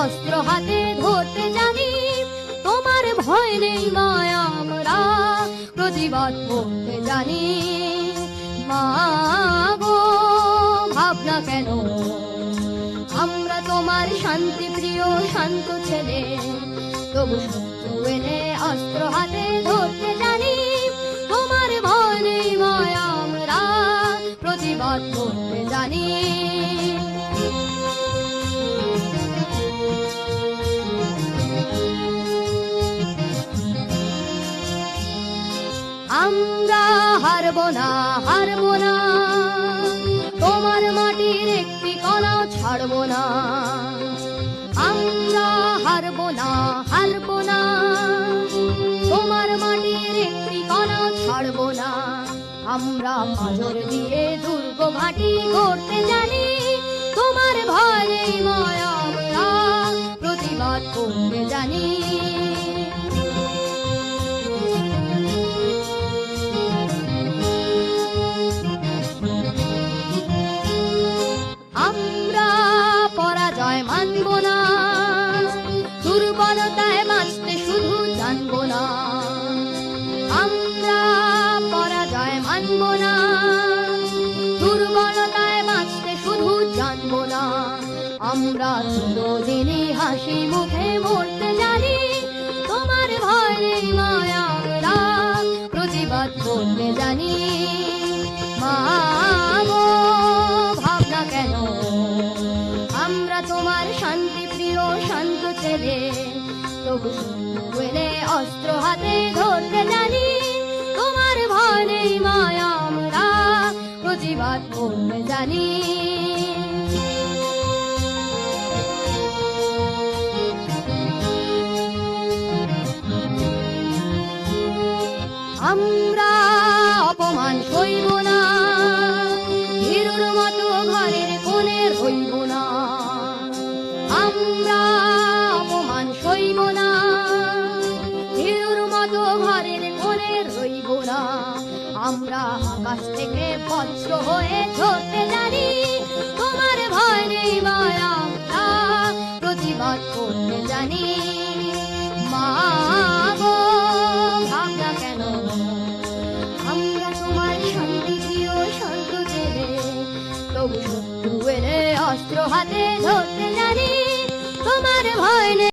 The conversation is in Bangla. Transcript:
অস্ত্র হাতে ধরতে জানি, তোমার ভয় নেই মায়া আমরা প্রতিবাদ করতে জানি। মা গো ভাবনা কেন, আমরা তোমার শান্তি প্রিয় শান্ত ছেলে, তবু শত্রু এলে অস্ত্র হাতে ধরতে জানি। তোমার ভয় নেই মায়া আমরা প্রতিবাদ করতে জানি। আমরা হারবো না, হারবো না, তোমার মাটির একটি কণা ছাড়বো না। আমরা হারবো না, হারবো না, তোমার মাটির একটি কণা ছাড়বো না। আমরা পাঁজর দিয়ে দুর্গ ঘাঁটি করতে জানি, তোমার ভয় নেই মায়া আমরা প্রতিবাদ করতে জানি। আমরা পরাজয় মানব না, দুর্বলতায় বাঁচতে শুধু জানবো না। আমরা পরাজয় মানব না, দুর্বলতায় বাঁচতে শুধু জানবো না। আমরা চিরদিনই হাসি মুখে মরতে জানি, তোমার ভয় নেই মায়া আমরা প্রতিবাদ করতে জানি। মা গো ভাবনা কেন, আমরা তোমার শান্তি প্রিয় শান্ত ছেলে, তবু শত্রু এলে অস্ত্র হাতে ধরতে জানি। তোমার ভয় নেই মায়া আমরা প্রতিবাদ করতে জানি। আমরা অপমান সইব না, হিরোর মতো ঘরের কোণে রইব না। আমরা অপমান সইব না, হিরোর মতো ঘরের কোণে রইব না। আমরা আকাশ থেকে বজ্র হয়ে ঝরতে জানি, তোমার ভয় নেই মায়া আমরা প্রতিবাদ করতে জানি। মা গো ভাবনা কেন, আমরা তোমার শান্তি প্রিয় শান্ত ছেলে, তবু শত্রু এলে অস্ত্র হাতে ধরতে জানি। তোমার ভয় নেই।